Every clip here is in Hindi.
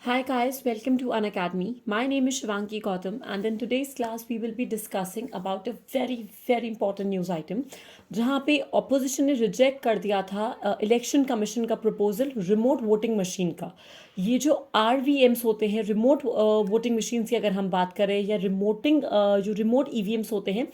Hi guys, welcome to Unacademy. My name is Shivanki Gautam, and in today's class we will be discussing about a very important news item जहाँ पे ऑपोजिशन ने रिजेक्ट कर दिया था इलेक्शन कमीशन का प्रपोजल रिमोट वोटिंग मशीन का। ये जो RVMs होते हैं, रिमोट वोटिंग मशीन की अगर हम बात करें, या जो रिमोट EVMs होते हैं,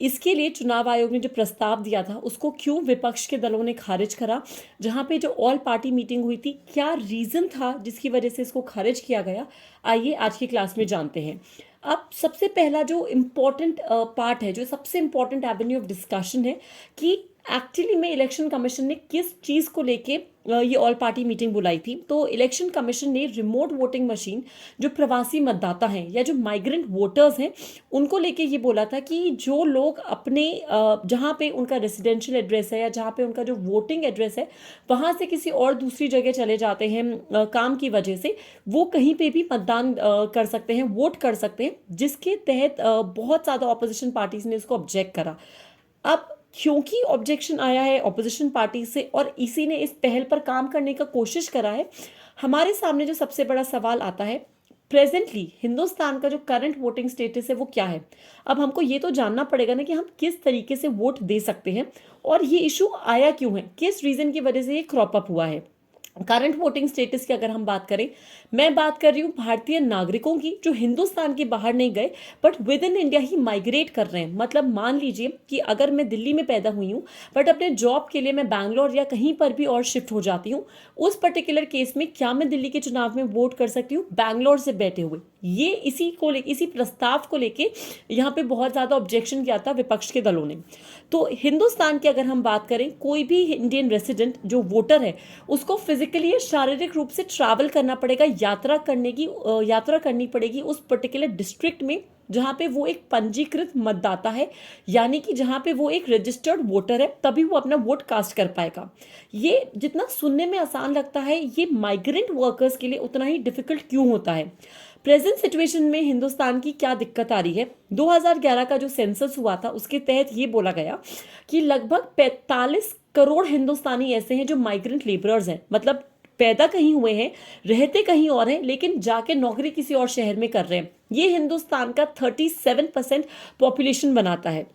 इसके लिए चुनाव आयोग ने जो प्रस्ताव दिया था उसको क्यों विपक्ष के दलों ने खारिज करा। जहां पे जो ऑल पार्टी मीटिंग हुई थी, क्या रीजन था जिसकी वजह से इसको खारिज किया गया, आइए आज की क्लास में जानते हैं। अब सबसे पहला जो इम्पोर्टेंट पार्ट है, जो सबसे इम्पोर्टेंट एवेन्यू ऑफ डिस्कशन है कि एक्चुअली में इलेक्शन कमीशन ने किस चीज़ को लेके ये ऑल पार्टी मीटिंग बुलाई थी। तो इलेक्शन कमीशन ने रिमोट वोटिंग मशीन, जो प्रवासी मतदाता हैं या जो माइग्रेंट वोटर्स हैं, उनको लेके ये बोला था कि जो लोग अपने जहाँ पे उनका रेसिडेंशियल एड्रेस है या जहाँ पे उनका जो वोटिंग एड्रेस है वहाँ से किसी और दूसरी जगह चले जाते हैं काम की वजह से, वो कहीं पे भी मतदान कर सकते हैं, वोट कर सकते हैं, जिसके तहत बहुत ज़्यादा ऑपोजिशन पार्टीज ने इसको ऑब्जेक्ट करा। अब क्योंकि ऑब्जेक्शन आया है ऑपोजिशन पार्टी से और इसी ने इस पहल पर काम करने का कोशिश करा है, हमारे सामने जो सबसे बड़ा सवाल आता है, प्रेजेंटली हिंदुस्तान का जो करंट वोटिंग स्टेटस है वो क्या है। अब हमको ये तो जानना पड़ेगा ना कि हम किस तरीके से वोट दे सकते हैं और ये इशू आया क्यों है, किस रीजन की वजह से ये क्रॉप अप हुआ है। करंट वोटिंग स्टेटस की अगर हम बात करें, मैं बात कर रही हूँ भारतीय नागरिकों की जो हिंदुस्तान के बाहर नहीं गए but with in India he migrate कर रहे हैं। मतलब मान लीजिए कि अगर मैं दिल्ली में पैदा हुई हूँ बट अपने जॉब के लिए मैं बैंगलोर या कहीं पर भी और शिफ्ट हो जाती हूँ, उस पर्टिकुलर केस में क्या मैं दिल्ली के चुनाव में वोट कर सकती हूँ बैंगलोर से बैठे हुए। ये इसी प्रस्ताव को लेके यहाँ पे बहुत ज़्यादा ऑब्जेक्शन किया था विपक्ष के दलों ने। तो हिंदुस्तान की अगर हम बात करें, कोई भी इंडियन रेसिडेंट जो वोटर है उसको फिजिकली या शारीरिक रूप से ट्रैवल करना पड़ेगा, यात्रा करनी पड़ेगी उस पर्टिकुलर डिस्ट्रिक्ट में जहाँ पे वो एक पंजीकृत मतदाता है, यानी कि जहाँ पे वो एक रजिस्टर्ड वोटर है, तभी वो अपना वोट कास्ट कर पाएगा। ये जितना सुनने में आसान लगता है, ये माइग्रेंट वर्कर्स के लिए उतना ही डिफिकल्ट क्यों होता है। प्रेजेंट सिचुएशन में हिंदुस्तान की क्या दिक्कत आ रही है, 2011 का जो सेंसस हुआ था उसके तहत ये बोला गया कि लगभग 45 करोड़ हिंदुस्तानी ऐसे हैं जो माइग्रेंट लेबरर्स हैं, मतलब पैदा कहीं हुए हैं, रहते कहीं और हैं, लेकिन जाके नौकरी किसी और शहर में कर रहे हैं। ये हिंदुस्तान का 37% पॉपुलेशन बनाता है।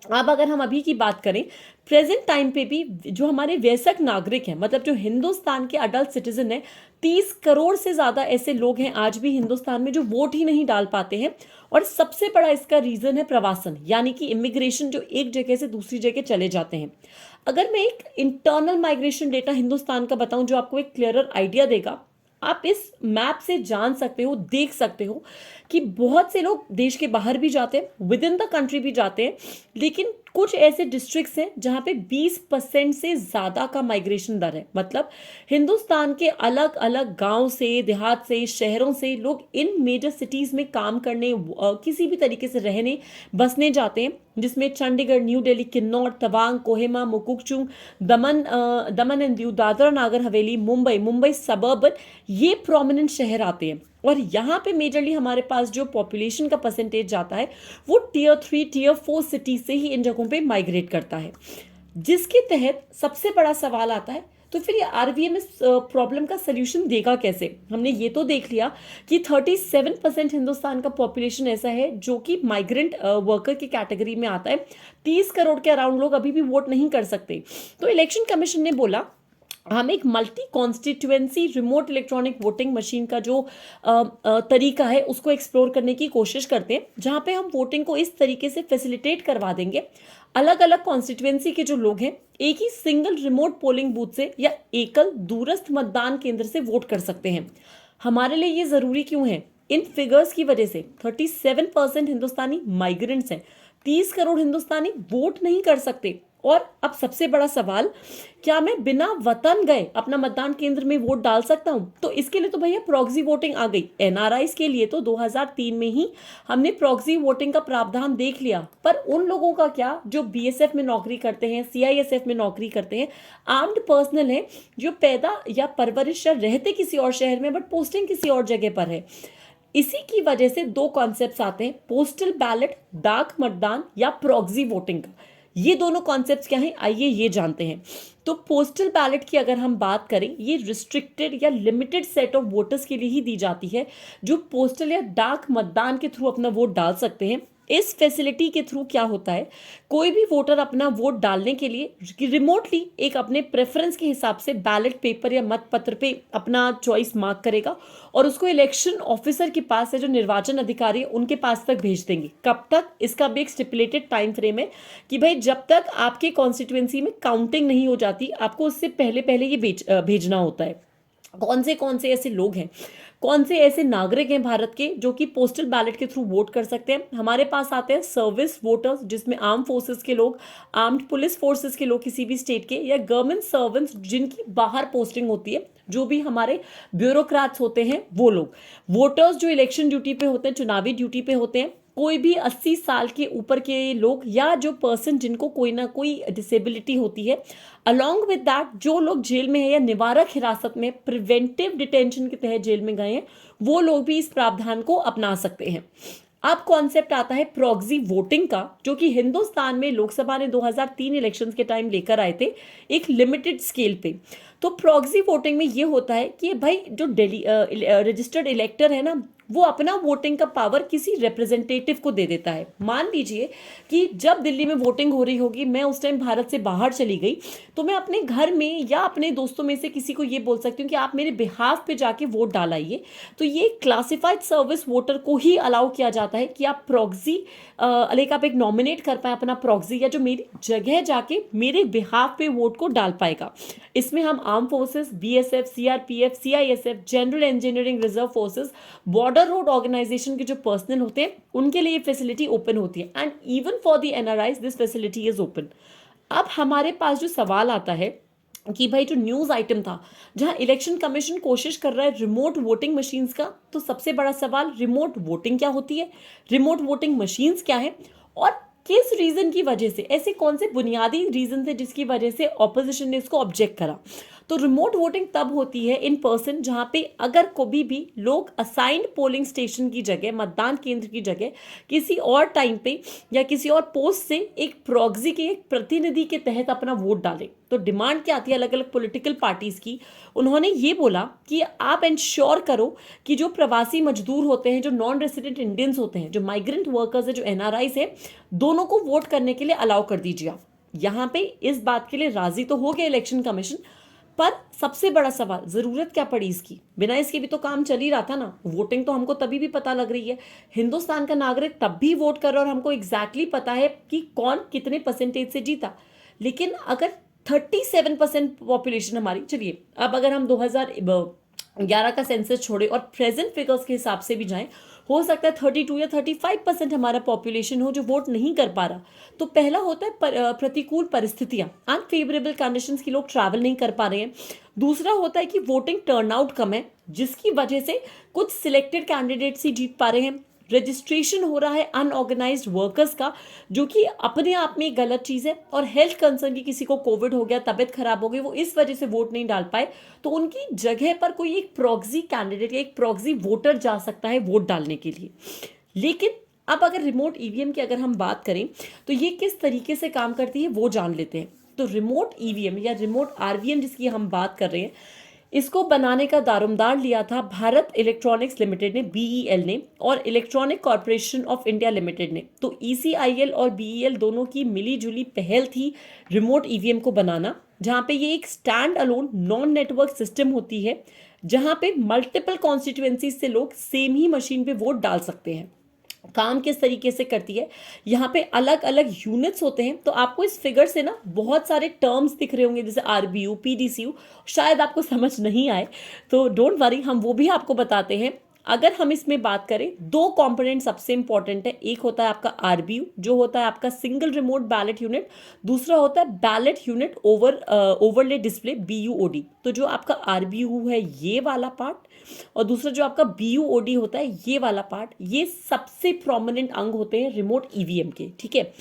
अब अगर हम अभी की बात करें, प्रेजेंट टाइम पे भी जो हमारे वयस्क नागरिक हैं, मतलब जो हिंदुस्तान के अडल्ट सिटीजन हैं, 30 करोड़ से ज़्यादा ऐसे लोग हैं आज भी हिंदुस्तान में जो वोट ही नहीं डाल पाते हैं। और सबसे बड़ा इसका रीज़न है प्रवासन, यानी कि इमिग्रेशन, जो एक जगह से दूसरी जगह चले जाते हैं। अगर मैं एक इंटरनल माइग्रेशन डेटा हिंदुस्तान का बताऊं जो आपको एक क्लियरर आइडिया देगा, आप इस मैप से जान सकते हो, देख सकते हो कि बहुत से लोग देश के बाहर भी जाते हैं, विद इन द कंट्री भी जाते हैं, लेकिन कुछ ऐसे डिस्ट्रिक्ट्स हैं जहाँ पे 20% से ज़्यादा का माइग्रेशन दर है। मतलब हिंदुस्तान के अलग अलग गांव से, देहात से, शहरों से लोग इन मेजर सिटीज़ में काम करने, किसी भी तरीके से रहने बसने जाते हैं, जिसमें Chandigarh, new Delhi, Kinnaur, Tawang, Kohima, मुकुकचुंग, Daman and Diu, Dadra Nagar Haveli, Mumbai suburban, ये प्रोमिनेंट शहर आते हैं। और यहाँ पे मेजरली हमारे पास जो पॉपुलेशन का परसेंटेज जाता है वो टियर 3, टियर 4 सिटी से ही इन जगहों पे माइग्रेट करता है, जिसके तहत सबसे बड़ा सवाल आता है, तो फिर ये आरवीएम इस प्रॉब्लम का सोल्यूशन देगा कैसे। हमने ये तो देख लिया कि 37% हिंदुस्तान का पॉपुलेशन ऐसा है जो कि माइग्रेंट वर्कर की कैटेगरी में आता है। 30 करोड़ के अराउंड लोग अभी भी वोट नहीं कर सकते। तो इलेक्शन कमीशन ने बोला हम एक multi constituency remote electronic voting machine का जो तरीका है उसको एक्सप्लोर करने की कोशिश करते हैं, जहां पे हम वोटिंग को इस तरीके से फैसिलिटेट करवा देंगे, अलग अलग कॉन्स्टिट्यूएंसी के जो लोग हैं एक ही सिंगल रिमोट पोलिंग बूथ से या एकल दूरस्थ मतदान केंद्र से वोट कर सकते हैं। हमारे लिए ये ज़रूरी क्यों है, इन फिगर्स की वजह से 37% हिंदुस्तानी माइग्रेंट्स हैं, 30 करोड़ हिंदुस्तानी वोट नहीं कर सकते। और अब सबसे बड़ा सवाल, क्या मैं बिना वतन गए अपना मतदान केंद्र में वोट डाल सकता हूं। तो इसके लिए तो भैया प्रॉक्सी वोटिंग आ गई। एनआरआईज के लिए तो 2003 में ही हमने प्रॉक्सी वोटिंग का प्रावधान देख लिया, पर उन लोगों का क्या जो बीएसएफ में नौकरी करते हैं, सीआईएसएफ में नौकरी करते हैं, आर्म्ड पर्सनल है, जो पैदा या परवरिश या रहते किसी और शहर में बट पोस्टिंग किसी और जगह पर है। इसी की वजह से दो कॉन्सेप्ट्स आते हैं, पोस्टल बैलेट, डाक मतदान, या प्रॉक्सी वोटिंग। ये दोनों कॉन्सेप्ट्स क्या हैं, आइए ये जानते हैं। तो पोस्टल बैलेट की अगर हम बात करें, ये रिस्ट्रिक्टेड या लिमिटेड सेट ऑफ वोटर्स के लिए ही दी जाती है जो पोस्टल या डाक मतदान के थ्रू अपना वोट डाल सकते हैं। इस फैसिलिटी के थ्रू क्या होता है, कोई भी वोटर अपना वोट डालने के लिए रिमोटली एक अपने प्रेफरेंस के हिसाब से बैलेट पेपर या मत पत्र पे अपना चॉइस मार्क करेगा और उसको इलेक्शन ऑफिसर के पास है, जो निर्वाचन अधिकारी है, उनके पास तक भेज देंगे। कब तक, इसका भी एक स्टिपुलेटेड टाइम फ्रेम है कि भाई जब तक आपके कॉन्स्टिट्यूएंसी में काउंटिंग नहीं हो जाती, आपको उससे पहले पहले ये भेजना होता है। कौन से ऐसे लोग हैं, कौन से ऐसे नागरिक हैं भारत के जो कि पोस्टल बैलेट के थ्रू वोट कर सकते हैं? हमारे पास आते हैं सर्विस वोटर्स, जिसमें आर्म फोर्सेस के लोग, आर्म्ड पुलिस फोर्सेस के लोग किसी भी स्टेट के, या गवर्नमेंट सर्वेंट्स जिनकी बाहर पोस्टिंग होती है, जो भी हमारे ब्यूरोक्रेट्स होते हैं वो लोग। वोटर्स जो इलेक्शन ड्यूटी पे होते हैं, चुनावी ड्यूटी पे होते हैं, कोई भी 80 साल के ऊपर के लोग, या जो पर्सन जिनको कोई ना कोई डिसेबिलिटी होती है। अलॉन्ग विद दैट जो लोग जेल में है या निवारक हिरासत में, प्रिवेंटिव डिटेंशन के तहत जेल में गए हैं, वो लोग भी इस प्रावधान को अपना सकते हैं। अब कॉन्सेप्ट आता है प्रॉक्सी वोटिंग का, जो कि हिंदुस्तान में लोकसभा ने 2003 इलेक्शंस के टाइम लेकर आए थे एक लिमिटेड स्केल पे। तो प्रॉक्सी वोटिंग में ये होता है कि भाई जो रजिस्टर्ड इलेक्टर है ना, वो अपना वोटिंग का पावर किसी रिप्रेजेंटेटिव को दे देता है। मान लीजिए कि जब दिल्ली में वोटिंग हो रही होगी, मैं उस टाइम भारत से बाहर चली गई, तो मैं अपने घर में या अपने दोस्तों में से किसी को ये बोल सकती हूँ कि आप मेरे बिहाफ पे जाके वोट डालाइए। तो ये क्लासिफाइड सर्विस वोटर को ही अलाउ किया जाता है कि आप प्रॉक्सी लाइक आप एक नॉमिनेट कर पाए अपना प्रॉक्सी, या जो मेरी जगह जाके मेरे बिहाफ पे वोट को डाल पाएगा। इसमें हम arm forces, BSF, CRPF, CISF, general engineering reserve forces, border road organisation के जो पर्सनल होते हैं, उनके लिए ये फैसिलिटी ओपन होती है। And even for the NRIs this facility is open. अब हमारे पास जो सवाल आता है कि भाई जो न्यूज़ आइटम था जहां इलेक्शन कमीशन कोशिश कर रहा है रिमोट वोटिंग मशीन्स का, तो सबसे बड़ा सवाल रिमोट वोटिंग क्या होती है, रिमोट वोटिंग मशीन्स क्या है, और किस रीजन की वजह से, ऐसे कौन से बुनियादी रीजन थे जिसकी वजह से ऑपोजिशन ने इसको ऑब्जेक्ट करा। तो रिमोट वोटिंग तब होती है इन पर्सन, जहां पे अगर कभी भी लोग असाइंड पोलिंग स्टेशन की जगह, मतदान केंद्र की जगह किसी और टाइम पे या किसी और पोस्ट से एक प्रॉक्सी के एक प्रतिनिधि के तहत अपना वोट डालें। तो डिमांड क्या आती है अलग अलग पॉलिटिकल पार्टीज की, उन्होंने ये बोला कि आप इंश्योर करो कि जो प्रवासी मजदूर होते हैं, जो नॉन रेसिडेंट इंडियंस होते हैं, जो माइग्रेंट वर्कर्स है, जो एनआरआईज है, दोनों को वोट करने के लिए अलाउ कर दीजिए आप। यहाँ पे इस बात के लिए राजी तो हो गया इलेक्शन कमीशन, पर सबसे बड़ा सवाल, जरूरत क्या पड़ी इसकी? बिना इसके भी तो काम चल ही रहा था ना। वोटिंग तो हमको तभी भी पता लग रही है, हिंदुस्तान का नागरिक तब भी वोट कर रहा है और हमको एग्जैक्टली पता है कि कौन कितने परसेंटेज से जीता। लेकिन अगर 37% पॉपुलेशन हमारी, चलिए अब अगर हम 2011 का सेंसस छोड़े और प्रेजेंट फिगर्स के हिसाब से भी जाएं, हो सकता है 32 या 35% हमारा पॉपुलेशन हो जो वोट नहीं कर पा रहा। तो पहला होता है प्रतिकूल परिस्थितियां, अनफेवरेबल कंडीशंस की, लोग ट्रैवल नहीं कर पा रहे हैं। दूसरा होता है कि वोटिंग टर्नआउट कम है, जिसकी वजह से कुछ सिलेक्टेड कैंडिडेट्स ही जीत पा रहे हैं। रजिस्ट्रेशन हो रहा है अनऑर्गेनाइज्ड वर्कर्स का, जो कि अपने आप में एक गलत चीज़ है। और हेल्थ कंसर्न की, किसी को कोविड हो गया, तबीयत खराब हो गई, वो इस वजह से वोट नहीं डाल पाए, तो उनकी जगह पर कोई एक प्रॉक्सी कैंडिडेट या एक प्रॉक्सी वोटर जा सकता है वोट डालने के लिए। लेकिन अब अगर रिमोट ईवीएम की अगर हम बात करें, तो ये किस तरीके से काम करती है वो जान लेते हैं। तो रिमोट ईवीएम या रिमोट आरवीएम जिसकी हम बात कर रहे हैं, इसको बनाने का दारोमदार लिया था भारत इलेक्ट्रॉनिक्स लिमिटेड ने, बीईएल ने, और electronic corporation of India limited ने। तो ईसीआईएल और बीईएल दोनों की मिली जुली पहल थी रिमोट ईवीएम को बनाना, जहां पे ये एक stand alone non network system होती है, जहां पे मल्टीपल कॉन्स्टिट्यूएंसीज से लोग सेम ही मशीन पे वोट डाल सकते हैं। काम किस तरीके से करती है, यहाँ पे अलग अलग यूनिट्स होते हैं। तो आपको इस फिगर से ना बहुत सारे टर्म्स दिख रहे होंगे, जैसे आरबीयू, पीडीसीयू, शायद आपको समझ नहीं आए तो डोंट वरी, हम वो भी आपको बताते हैं। अगर हम इसमें बात करें, दो कंपोनेंट सबसे इंपॉर्टेंट है। एक होता है आपका आरबीयू, जो होता है आपका सिंगल रिमोट बैलेट यूनिट। दूसरा होता है बैलेट यूनिट ओवरले डिस्प्ले, बीयूओडी। तो जो आपका आरबीयू है ये वाला पार्ट, और दूसरा जो आपका बीयूओडी होता है ये वाला पार्ट, ये सबसे प्रोमिनेंट अंग होते हैं रिमोट ईवीएम के। ठीक है,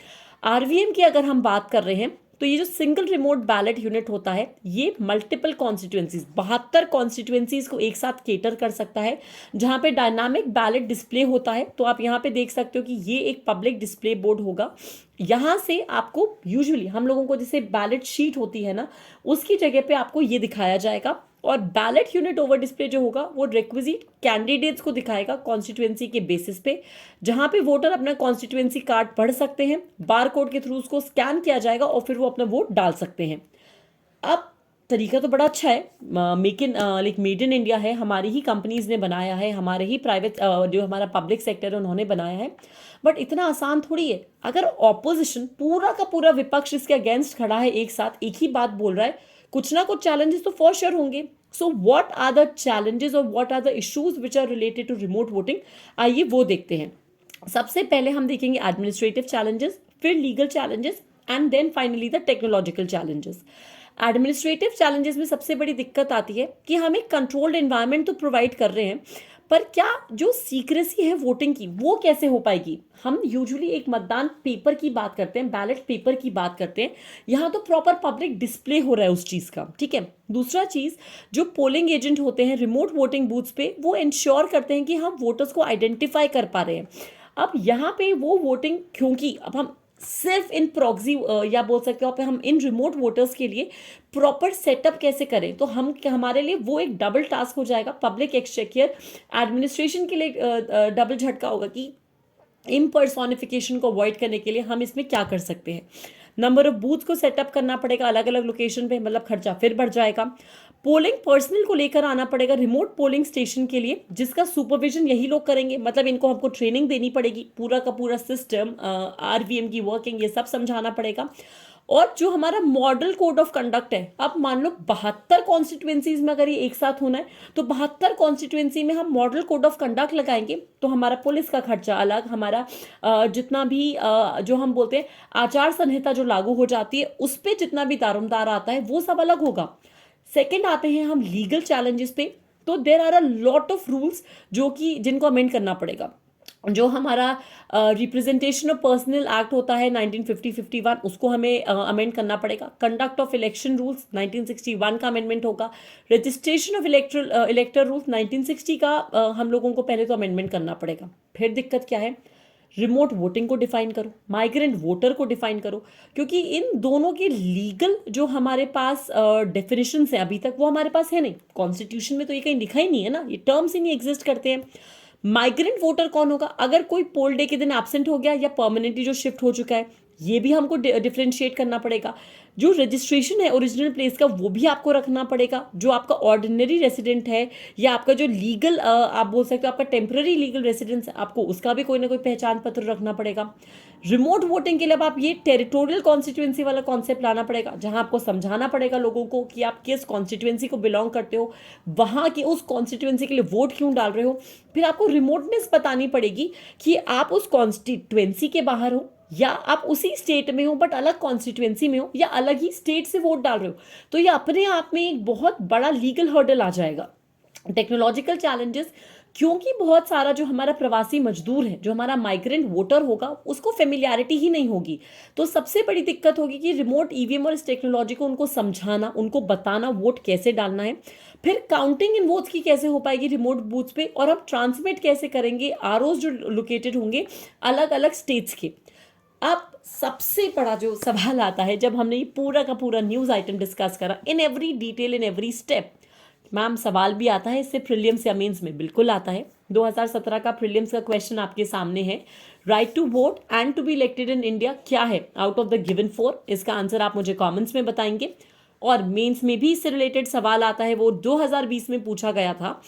आरवीएम की अगर हम बात कर रहे हैं, तो ये जो सिंगल रिमोट बैलेट यूनिट होता है ये मल्टीपल कॉन्स्टिट्यूएंसीज 72 कॉन्स्टिट्यूएंसीज को एक साथ केटर कर सकता है, जहां पे डायनामिक बैलेट डिस्प्ले होता है। तो आप यहाँ पे देख सकते हो कि ये एक पब्लिक डिस्प्ले बोर्ड होगा। यहाँ से आपको यूजुअली हम लोगों को जैसे बैलेट शीट होती है ना, उसकी जगह पे आपको ये दिखाया जाएगा। और बैलेट यूनिट ओवर डिस्प्ले जो होगा वो रिक्विजिट कैंडिडेट्स को दिखाएगा कॉन्स्टिट्यूएंसी के बेसिस पे, जहां पे वोटर अपना कॉन्स्टिट्यूएंसी कार्ड पढ़ सकते हैं, बार कोड के थ्रू उसको स्कैन किया जाएगा और फिर वो अपना वोट डाल सकते हैं। अब तरीका तो बड़ा अच्छा है, मेड इन इंडिया है, हमारी ही कंपनीज ने बनाया है, हमारे ही प्राइवेट जो हमारा पब्लिक सेक्टर है उन्होंने बनाया है। बट इतना आसान थोड़ी है। अगर ऑपोजिशन पूरा का पूरा विपक्ष इसके अगेंस्ट खड़ा है, एक साथ एक ही बात बोल रहा है, कुछ ना कुछ चैलेंजेस तो फॉर श्योर होंगे। So what are the challenges और what are the issues which are related to remote voting, आइए वो देखते हैं। सबसे पहले हम देखेंगे एडमिनिस्ट्रेटिव चैलेंजेस, फिर legal challenges and then finally the technological challenges. Administrative challenges में सबसे बड़ी दिक्कत आती है कि हम एक कंट्रोल्ड एनवायरनमेंट तो प्रोवाइड कर रहे हैं, पर क्या जो सीक्रेसी है वोटिंग की वो कैसे हो पाएगी। हम यूजुअली एक मतदान पेपर की बात करते हैं, बैलेट पेपर की बात करते हैं, यहाँ तो प्रॉपर पब्लिक डिस्प्ले हो रहा है उस चीज़ का, ठीक है। दूसरा चीज़, जो पोलिंग एजेंट होते हैं रिमोट वोटिंग बूथ्स पे, वो इंश्योर करते हैं कि हम वोटर्स को आइडेंटिफाई कर पा रहे हैं। अब यहाँ पे वो वोटिंग, क्योंकि अब हम सिर्फ इन प्रॉक्सी या बोल सकते हो आप, हम इन रिमोट वोटर्स के लिए प्रॉपर सेटअप कैसे करें, तो हम हमारे लिए वो एक डबल टास्क हो जाएगा। पब्लिक एक्सचेकियर एडमिनिस्ट्रेशन के लिए डबल झटका होगा कि इम्पर्सोनिफिकेशन को अवॉइड करने के लिए हम इसमें क्या कर सकते हैं। नंबर ऑफ बूथ को सेटअप करना पड़ेगा अलग अलग लोकेशन पे, मतलब खर्चा फिर बढ़ जाएगा। पोलिंग पर्सनल को लेकर आना पड़ेगा रिमोट पोलिंग स्टेशन के लिए, जिसका सुपरविजन यही लोग करेंगे, मतलब इनको हमको ट्रेनिंग देनी पड़ेगी, पूरा का पूरा सिस्टम, आरवीएम की वर्किंग, ये सब समझाना पड़ेगा। और जो हमारा मॉडल कोड ऑफ कंडक्ट है, अब मान लो 72 कॉन्स्टिट्यूएंसीज में अगर ये एक साथ होना है, तो 72 कॉन्स्टिट्यूएंसी में हम मॉडल कोड ऑफ कंडक्ट लगाएंगे, तो हमारा पुलिस का खर्चा अलग, हमारा जितना भी जो हम बोलते हैं आचार संहिता जो लागू हो जाती है उस पर जितना भी दारोमदार आता है वो सब अलग होगा। सेकेंड आते हैं हम लीगल चैलेंजेस पे। तो there are a lot of rules जो कि जिनको अमेंड करना पड़ेगा। जो हमारा रिप्रेजेंटेशन ऑफ पर्सनल एक्ट होता है 1950-51, उसको हमें अमेंड करना पड़ेगा। कंडक्ट ऑफ इलेक्शन रूल्स 1961 का अमेंडमेंट होगा। रजिस्ट्रेशन ऑफ इलेक्टर रूल्स 1960 का हम लोगों को पहले तो अमेंडमेंट करना पड़ेगा। फिर दिक्कत क्या है, रिमोट वोटिंग को डिफाइन करो, माइग्रेंट वोटर को डिफाइन करो, क्योंकि इन दोनों के लीगल जो हमारे पास डेफिनेशन है अभी तक वो हमारे पास है नहीं। कॉन्स्टिट्यूशन में तो ये कहीं लिखा ही नहीं है ना, ये टर्म्स ही नहीं एग्जिस्ट करते हैं। माइग्रेंट वोटर कौन होगा, अगर कोई पोल डे के दिन एब्सेंट हो गया या परमानेंटली जो शिफ्ट हो चुका है, ये भी हमको डिफ्रेंशिएट करना पड़ेगा। जो रजिस्ट्रेशन है ओरिजिनल प्लेस का वो भी आपको रखना पड़ेगा। जो आपका ऑर्डिनरी रेसिडेंट है या आपका जो लीगल आप बोल सकते हो आपका टेम्पररी लीगल रेसिडेंस है, आपको उसका भी कोई ना कोई पहचान पत्र रखना पड़ेगा। रिमोट वोटिंग के लिए अब आप ये टेरिटोरियल कॉन्स्टिट्यूएंसी वाला कॉन्सेप्ट लाना पड़ेगा, जहां आपको समझाना पड़ेगा लोगों को कि आप किस कॉन्स्टिट्यूएंसी को बिलोंग करते हो, वहां की उस कॉन्स्टिट्यूएंसी के लिए वोट क्यों डाल रहे हो। फिर आपको रिमोटनेस बतानी पड़ेगी कि आप उस कॉन्स्टिट्यूएंसी के बाहर हो या आप उसी स्टेट में हो बट अलग कॉन्स्टिट्यूएंसी में हो या अलग ही स्टेट से वोट डाल रहे हो। तो ये अपने आप में एक बहुत बड़ा लीगल हर्डल आ जाएगा। टेक्नोलॉजिकल चैलेंजेस, क्योंकि बहुत सारा जो हमारा प्रवासी मजदूर है, जो हमारा माइग्रेंट वोटर होगा, उसको फेमिलियरिटी ही नहीं होगी। तो सबसे बड़ी दिक्कत होगी कि रिमोट ईवीएम और इस टेक्नोलॉजी को उनको समझाना, उनको बताना वोट कैसे डालना है। फिर काउंटिंग इन वोट्स की कैसे हो पाएगी रिमोट बूथ्स पे, और हम ट्रांसमिट कैसे करेंगे आरओज जो लोकेटेड होंगे अलग अलग स्टेट्स के। अब सबसे बड़ा जो सवाल आता है, जब हमने ये पूरा का पूरा न्यूज़ आइटम डिस्कस करा in every detail in every step, ma'am सवाल भी आता है, इससे प्रीलिम्स या मेंस में बिल्कुल आता है। 2017 का प्रीलिम्स का क्वेश्चन आपके सामने है, right to vote and to be elected in India क्या है आउट ऑफ द गिवन 4। इसका आंसर आप मुझे कमेंट्स में बताएंगे। और मेंस में भी इससे रिलेटेड सवाल आता है, वो 2020 में पूछा गया था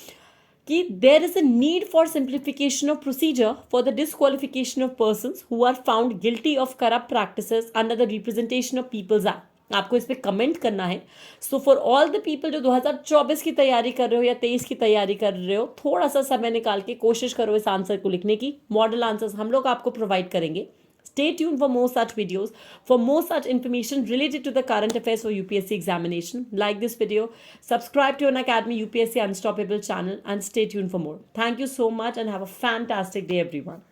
कि there is a need for simplification of procedure for the disqualification of persons who are found guilty of corrupt practices under the representation of people's act. आपको इस पर कमेंट करना है। So for all the people जो 2024 की तैयारी कर रहे हो या 23 की तैयारी कर रहे हो, थोड़ा सा समय निकाल के कोशिश करो इस आंसर को लिखने की। मॉडल आंसर्स हम लोग आपको प्रोवाइड करेंगे। Stay tuned for more such videos, for more such information related to the current affairs for UPSC examination. Like this video, subscribe to Unacademy UPSC Unstoppable channel and stay tuned for more. Thank you so much and have a fantastic day everyone.